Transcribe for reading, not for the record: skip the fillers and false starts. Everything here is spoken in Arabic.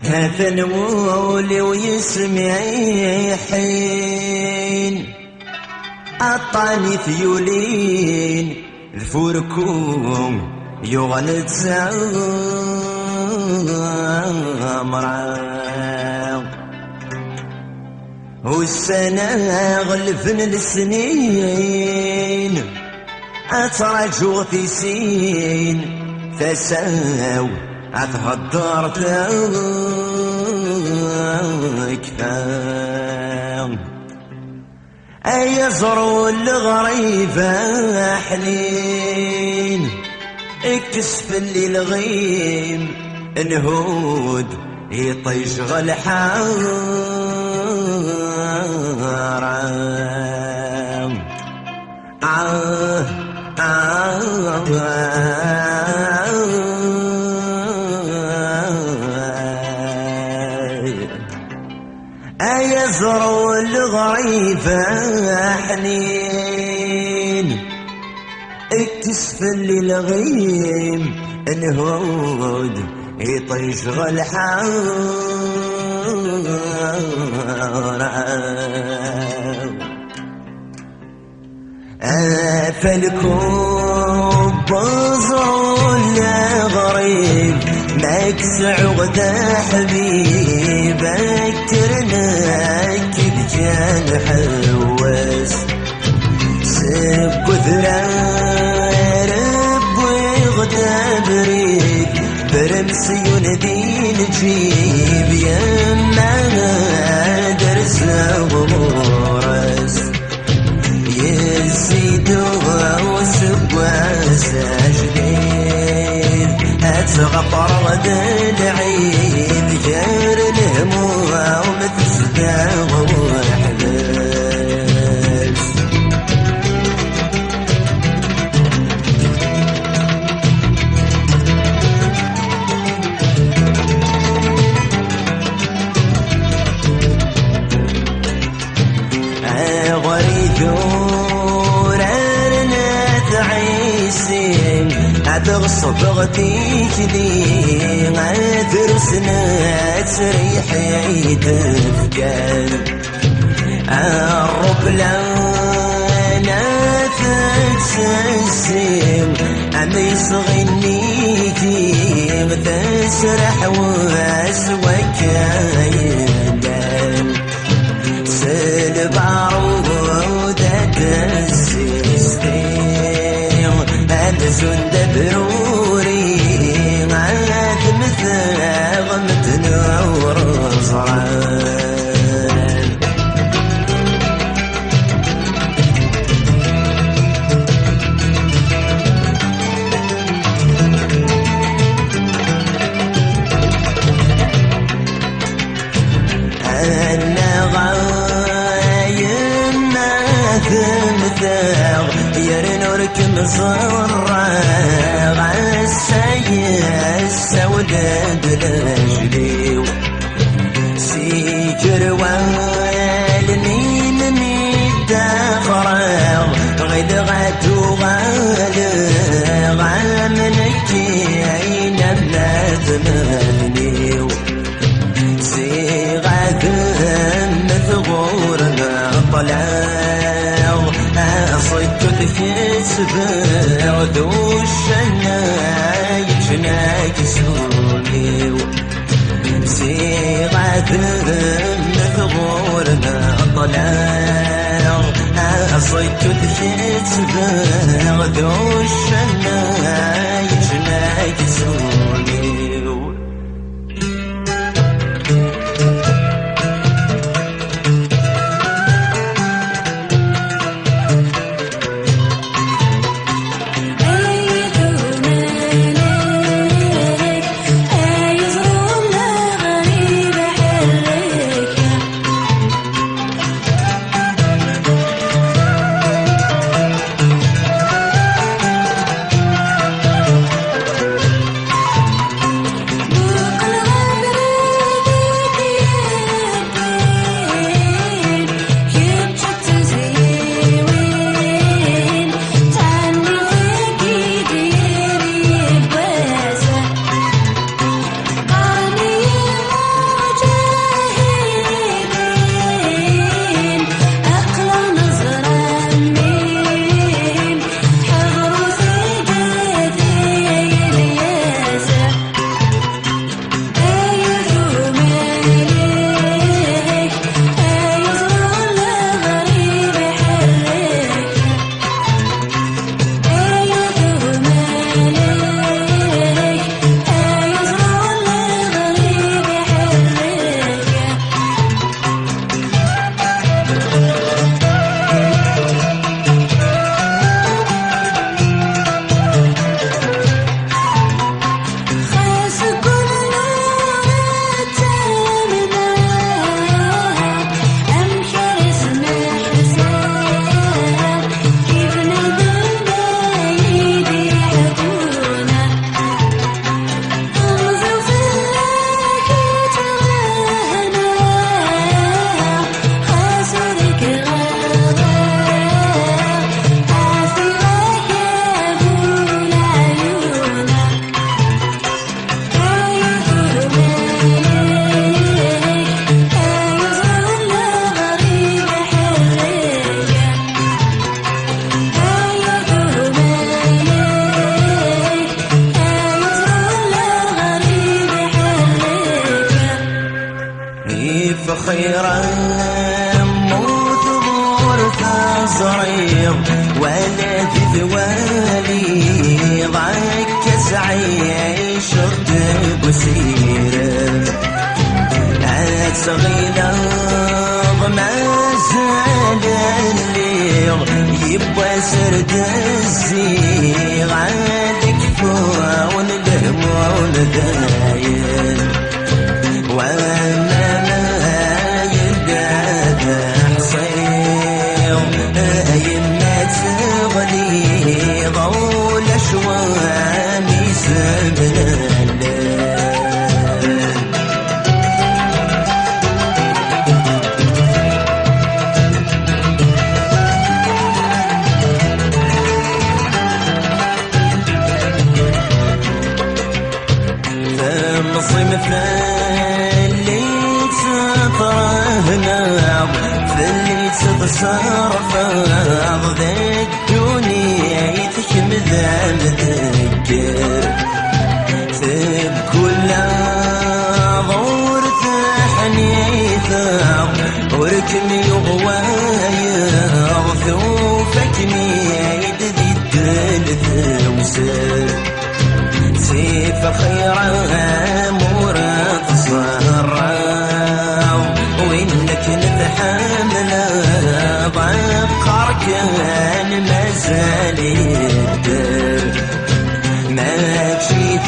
هذا نمولي ويسمعي حين عطاني ثيولين الفوركم يغلد سامرا والسنة غلفن السنين أترجو في سين فساو أتهدر كفاو أيزروا الغريبة حنين اكتسف اللي الغيم الهود يطيشغل حرام أيزروا الغريبة حنين اكتسف اللي الغيم الهود يطيشغل حرام فالكوب بظل غريب مكسع غدا حبيبك ترناك بجان حواس سب ثرارب وغدا بريد برمسي وندين جيب يما درس غمورس يزيدوا وسبوا ساجدين أتغطر غدا العيد جار الهموع ومتسدى وحباس غريدور أنا تعيسين أتغصب غتيك دي أدرسنا تريحي تفكر الرب لنا تتسسم أما يصغنيكي تسرح واسوك يدان سلب عروضك السيستيم أنزل دبروري عاد مثاغ متنور صران يرنورك مصرع السوداء بلاجليو سيجر والمين ميدا فراغ غدغت وغالغ عمنك عين بلاد مهنيو سيغاك مثغور طلاغ صيت الكسب ودوش النايج ناكسوني سيغات مثغور طلاغ صيت الكسب ودوش النايج ناكسوني خيرا موت ثبور تزرير ولا ذوالي ضعك سعيش بسيره صغيرة ما زال الليل يبقى سرد الزيغ عندك فون الهمون داير وانا ما يلقى حصير يمنا تغلي ضول شواني زمن اللي تطرهنا في اللي تتصرف ذا الدنيا يتشمذ مذكر في كل ظهور حنيفة وركم يغواير ثوفك ميد ذي الدل وسر سيف خيرها مراد صهرا وإنك نتحمل ضقر كان مازال يقدر ما تشي